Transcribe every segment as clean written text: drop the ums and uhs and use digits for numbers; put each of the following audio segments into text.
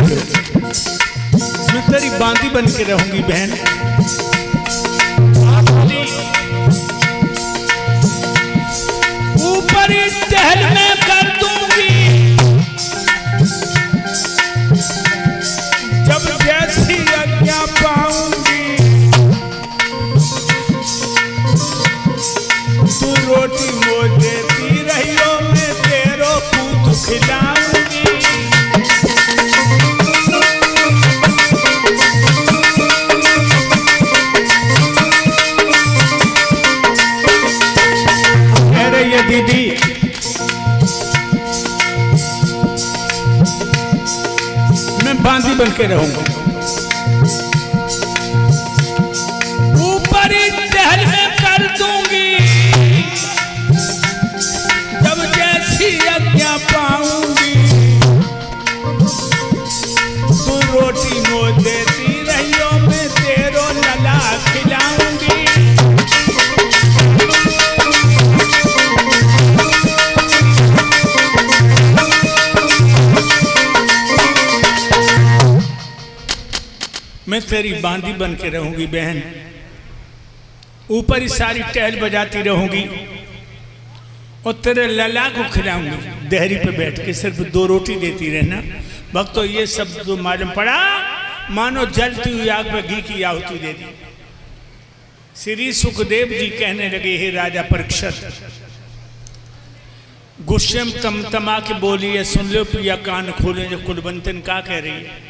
बैठो, मैं तेरी बांदी बन के रहूंगी बहन। ऊपर इस टहल में कर दूंगी, जब जैसी आज्ञा पाऊंगी। तू रोटी मोड़ देती रही हो, मैं तेरो पूत खिलाऊंगी। कह रही है दीदी, मैं बांदी बन के रहूंगा। ऊपर ही टहल में कर दूंगी, जब जैसी आज्ञा पाऊंगी। तू रोटी मोड़ देती रही हो, मैं तेरो लला खिलाऊंगी। मैं तेरी बांदी बन के रहूंगी बहन। ऊपर ही सारी टहल बजाती रहूंगी और तेरे लला को खिलाऊंगी। देहरी पे बैठ के सिर्फ 2 रोटी देती रहना। भक्तों, ये सब जो मालूम पड़ा, मानो जलती हुई आग में घी की आहुति दे दी। श्री सुखदेव जी कहने लगे, हे राजा परीक्षित, गुस्से में तमतमा के बोली है, सुन लो पिया कान खोले, जो कुलवंतन का कह रही है।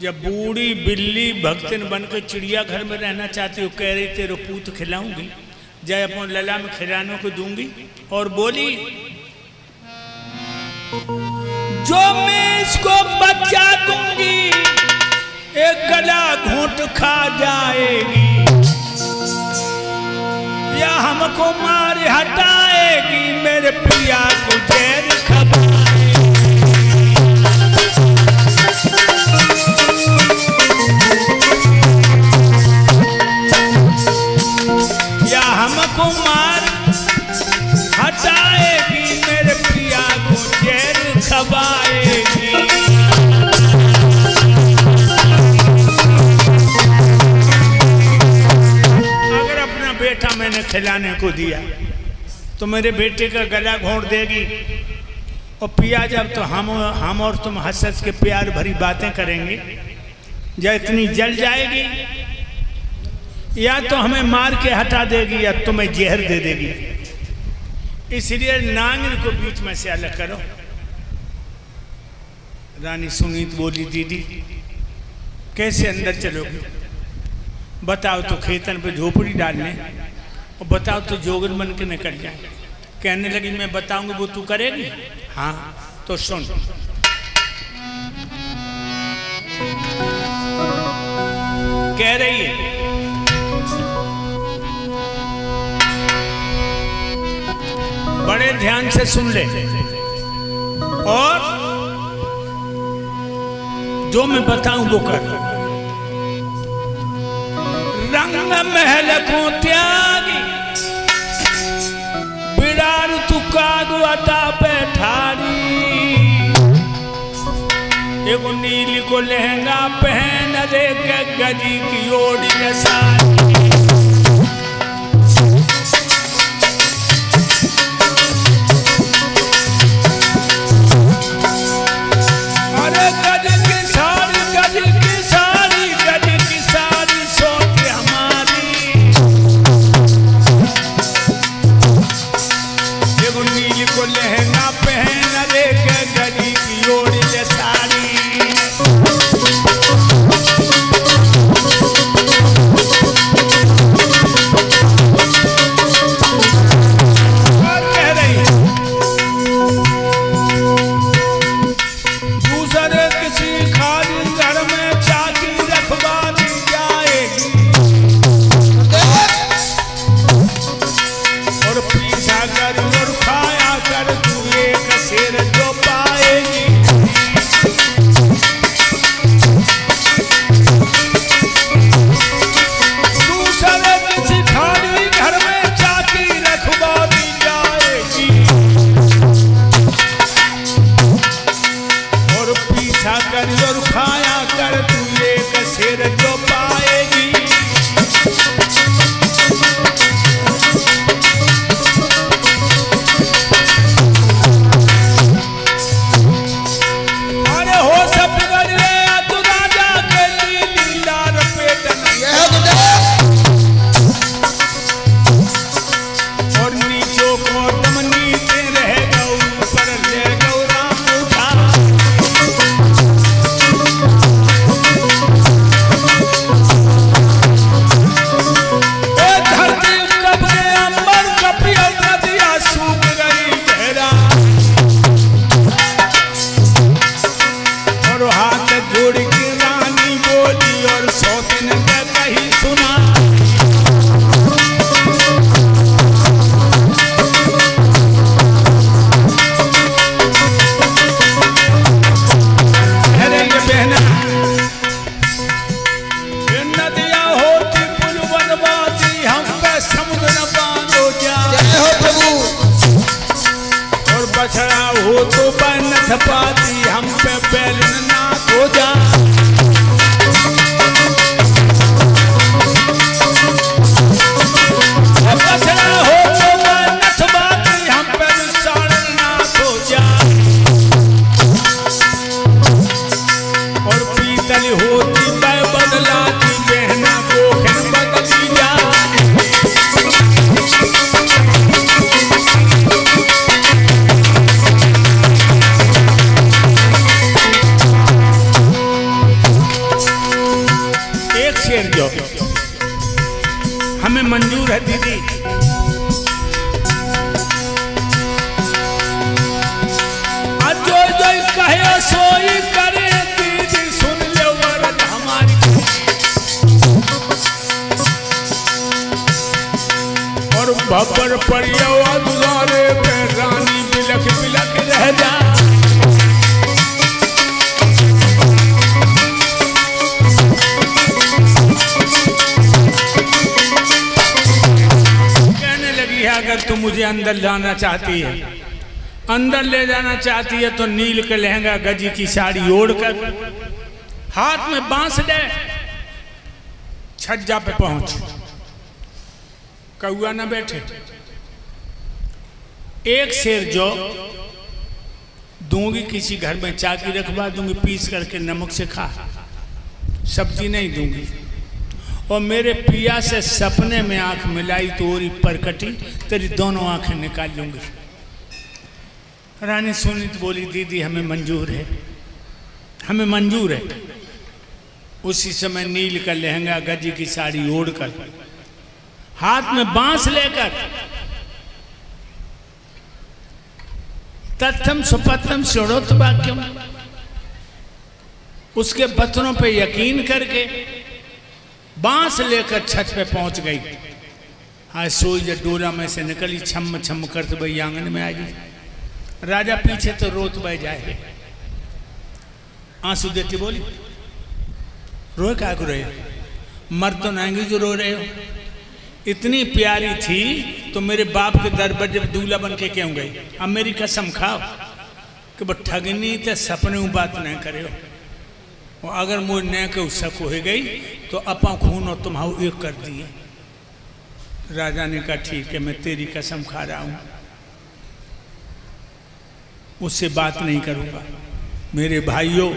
जब बूढ़ी बिल्ली भक्तन बनकर चिड़िया घर में रहना चाहती हो, कह रही तेरे पूत खिलाऊंगी, जय अपन लला में खिलानों को दूंगी। और बोली, जो मैं इसको बच्चा दूंगी, एक गला घोंट खा जाएगी, या हमको मार हटाएगी, मेरे पिया को जहर खबा। हमको मार हटाएगी, मेरे पिया को जहर खबाएगी। अगर अपना बेटा मैंने खिलाने को दिया तो मेरे बेटे का गला घोंट देगी, और पिया जब तो हम और तुम हंस हंस के प्यार भरी बातें करेंगे, या इतनी जल जाएगी, या तो हमें मार के हटा देगी, या तुम्हें जहर दे देगी। इसलिए नांगन को बीच में से अलग करो। रानी सुनीत बोली, दीदी कैसे अंदर चलोगे? बताओ तो खेतन पे झोपड़ी डालने, और बताओ तो जोगन बन के निकल जाए। कहने लगी, मैं बताऊंगी वो तू करेगी? हाँ तो सुन। कह रही है, बड़े ध्यान से सुन ले, और जो मैं बताऊं वो कर। रंग महल को त्यागी, बिरार तू कागवाता पे ठाड़ी, एगो नीली को लहंगा पहन रे के गजी की ओढ़ी में साड़ी। लहंगा पहन रे के गली की ओर ले साड़ी। और कह रही दूसरे किसी खाली घर में चाकी रखवा दी जाएगी, और पीछा कर और खाया कर तू एक शेर जो पाएगी। दूसरे किसी खाली घर में चाकी रखवा दी जाएगी, और पीछा कर हो तो बनथ पाती, हम पे बैलन नाथ हो जा। बसरा हो तो बनथ पाती, हम पे सालन नाथ हो जा। और पीतल होती मैं बदलाती, बहना कोखन बदली जा। जो हमें मंजूर है दीदी, जो जो कहे सोई करे दीदी, सुन ले वरद हमारी। और भबर परियो दुलारे पे रानी बिलख बिलख रह जा। अगर तू मुझे अंदर लाना चाहती है, अंदर ले जाना चाहती है, तो नील के लहंगा गजी की साड़ी ओढ़कर हाथ में बांस ले छज्जा पे पहुंच। कौआ ना बैठे, एक शेर जो दूंगी, किसी घर में चाकी रखवा दूंगी, पीस करके नमक से खा, सब्जी नहीं दूंगी। और मेरे पिया से सपने में आंख मिलाई तो ओरी परकटी, तेरी दोनों आंखें निकाल लूंगी। रानी सुनी तो बोली, दीदी हमें मंजूर है, हमें मंजूर है। उसी समय नील का लहंगा गजी की साड़ी ओढ़कर हाथ में बांस लेकर तत्थम सुपत्तम षोड़ोत वाक्यम, उसके बचनों पे यकीन करके बांस लेकर छत पे पहुंच गई। हाँ सोई जब डोला में से निकली, छम छम करते भाई आंगन में आ गई। राजा पीछे तो रोत बह जाए, आंसू देख के बोली, रोए क्या को रहे हो? मर तो नाएंगे जो रो रहे हो। इतनी प्यारी थी तो मेरे बाप के दर पर जब दूल्हा बन के क्यों गई? अब मेरी कसम खाओ कि वो ठगनी तो सपने में बात नहीं करे हो। और अगर मुझे न के शक हो गई तो अपा खून और तुम्हारा एक कर दिए। राजा ने कहा ठीक है, मैं तेरी कसम खा रहा हूं, उससे बात नहीं करूंगा। मेरे भाइयों,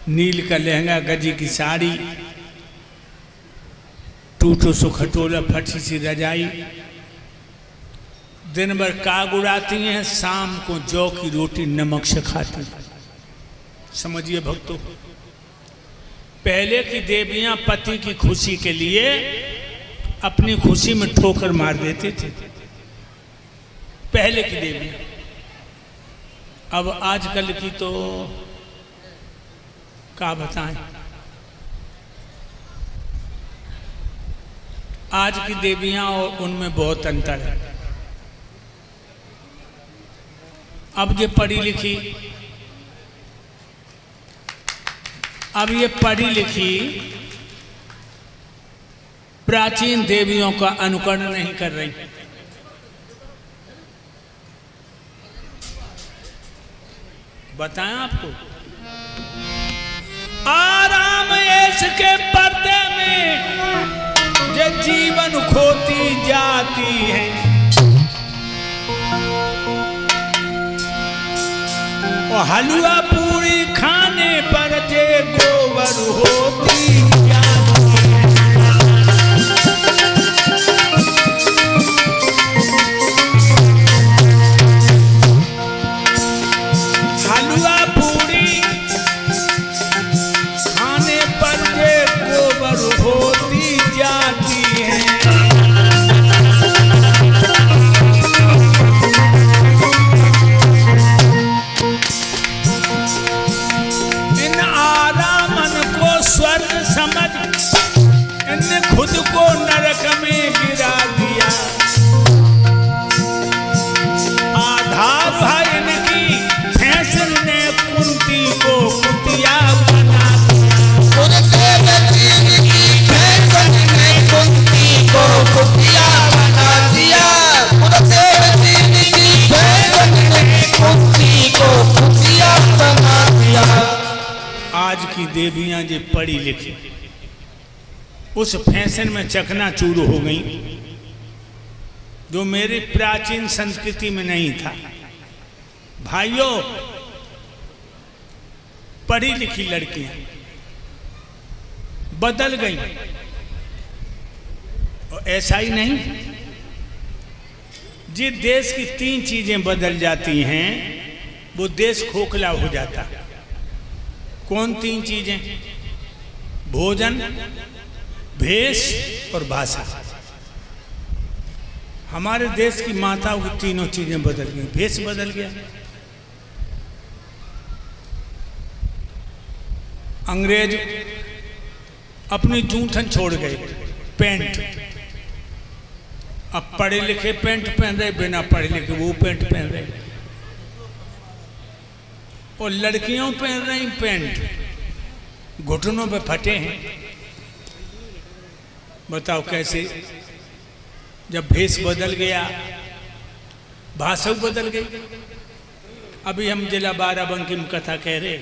नील का लहंगा गजी की साड़ी, टूटो सो खटोला फटी सी रजाई, दिन भर काग उड़ाती हैं, शाम को जौ की रोटी नमक से खाती। समझिए भक्तों, पहले की देवियां पति की खुशी के लिए अपनी खुशी में ठोकर मार देते थे, पहले की देवियां। अब आजकल की तो क्या बताएं, आज की देवियां और उनमें बहुत अंतर है। अब ये पढ़ी लिखी, अब ये पढ़ी लिखी प्राचीन देवियों का अनुकरण नहीं कर रही। बताएं आपको, आराम ऐश के पर्दे में ये जीवन खोती जाती है। और हलवा पूरी खाने पर जे गोबर होती जाती है। हलवा पूरी खाने पर जे गोबर होती जाती है। स्वर्ग सम लड़कियां जो पढ़ी लिखी उस फैशन में चकनाचूर हो गई जो मेरी प्राचीन संस्कृति में नहीं था। भाइयों, पढ़ी लिखी लड़कियां बदल गई। और ऐसा ही नहीं, जिस देश की 3 चीजें बदल जाती हैं वो देश खोखला हो जाता। कौन 3 चीजें? भोजन, भेष और भाषा। हमारे देश की माताओं की तीनों चीजें बदल गई। भेष बदल गया, अंग्रेज अपनी जूठन छोड़ गए, पैंट। अब पढ़े लिखे पैंट पहन रहे, बिना पढ़े लिखे वो पैंट पहन रहे। और लड़कियों पहन रही पैंट, घुटनों पे फटे हैं। बताओ कैसे? जब भेष बदल गया, भाषा बदल गई। अभी हम जिला बाराबंकी में कथा कह रहे,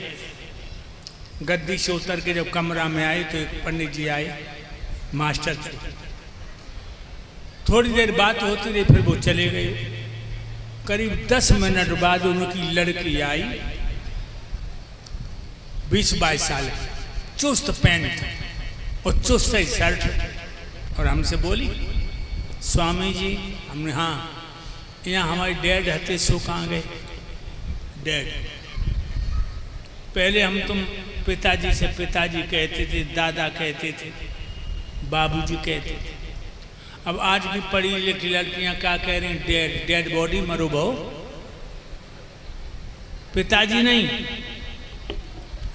गद्दी से उतर के जब कमरा में आए तो एक पंडित जी आए, मास्टर थे। थोड़ी देर बात होती रही, फिर वो चले गए। करीब 10 मिनट बाद उनकी लड़की आई, 20-22 साल की, चुस्त पैंट और चुस्त शर्ट, और हमसे बोली, स्वामी जी। हमने हाँ, यहाँ हमारे डैड हते, सो कहाँ गए? डैड। पहले हम तुम पिताजी से पिताजी कहते थे, दादा कहते थे, बाबूजी कहते थे। अब आज की पढ़ी लिखी लड़कियां क्या कह रही हैं? डैड। डेड बॉडी मरो बहु, पिताजी नहीं,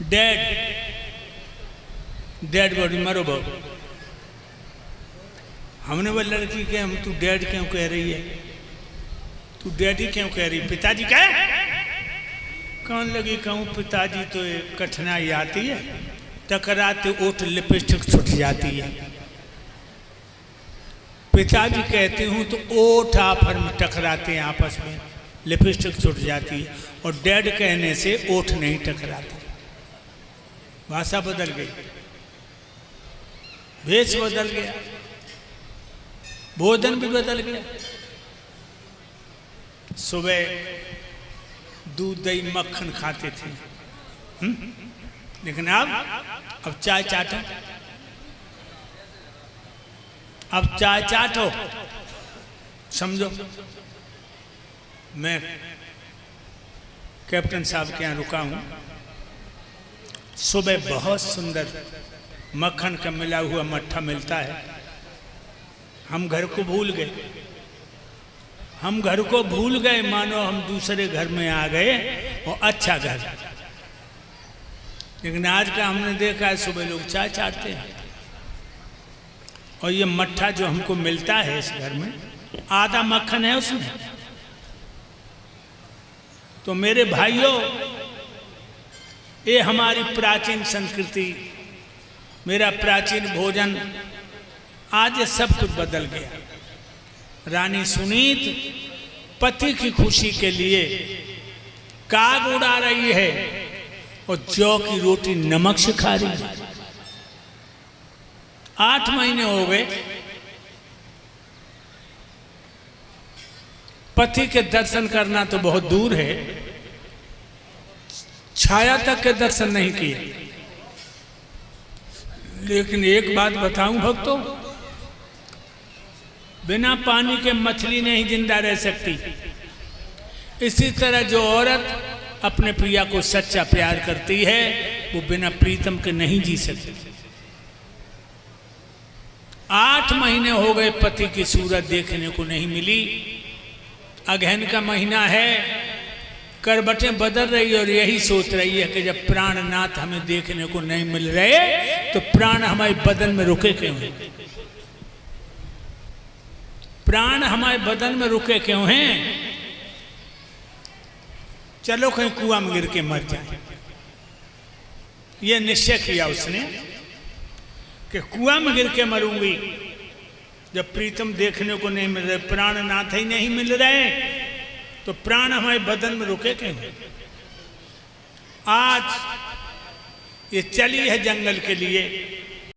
डैड। डेड बॉडी मरो बहु। हमने वो लड़की के, हम तू डैड क्यों कह रही है? तू डैडी क्यों कह रही? पिताजी कह। कौन लगी कहूँ पिताजी तो कठिनाई आती है, टकराते ओठ लिपस्टिक छूट जाती है। पिताजी कहती हूँ तो ओठ आफर में टकराते हैं आपस में, लिपस्टिक छूट जाती है। और डैड कहने से ओठ नहीं टकराते। भाषा बदल गई, भेष बदल गया, भोजन भी बदल गया। सुबह दूध दही मक्खन खाते थे, लेकिन अब चाय चाटो, अब चाय चाटो। समझो, मैं कैप्टन साहब के यहाँ रुका हूँ। सुबह बहुत सुंदर मक्खन का मिला हुआ मट्ठा मिलता है। हम घर को भूल गए, हम घर को भूल गए, मानो हम दूसरे घर में आ गए, और अच्छा घर। लेकिन आज का हमने देखा है, सुबह लोग चाय चाटते हैं। और ये मट्ठा जो हमको मिलता है इस घर में, आधा मक्खन है उसमें। तो मेरे भाइयों, ये हमारी प्राचीन संस्कृति, मेरा प्राचीन भोजन, आज ये सब कुछ बदल गया। रानी सुनीत पति की खुशी के लिए काग उड़ा रही है और जौ की रोटी नमक से खा रही है। 8 महीने हो गए, पति के दर्शन करना तो बहुत दूर है, छाया तक के दर्शन नहीं किए। लेकिन एक बात बताऊं भक्तों, बिना पानी के मछली नहीं जिंदा रह सकती। इसी तरह जो औरत अपने प्रिया को सच्चा प्यार करती है, वो बिना प्रीतम के नहीं जी सकती। 8 महीने हो गए, पति की सूरत देखने को नहीं मिली। अगहन का महीना है, करवटें बदल रही है और यही सोच रही है कि जब प्राणनाथ हमें देखने को नहीं मिल रहे तो प्राण हमारे बदन में रुके क्यों हैं? प्राण हमारे बदन में रुके क्यों हैं? चलो कहीं कुआं में गिर के मर जाए। ये निश्चय किया उसने कि कुआं में गिर के मरूंगी जब प्रीतम देखने को नहीं मिल रहे, प्राणनाथ ही नहीं मिल रहे, तो प्राण हमारे बदन में रुके क्यों? आज ये चली है जंगल के लिए,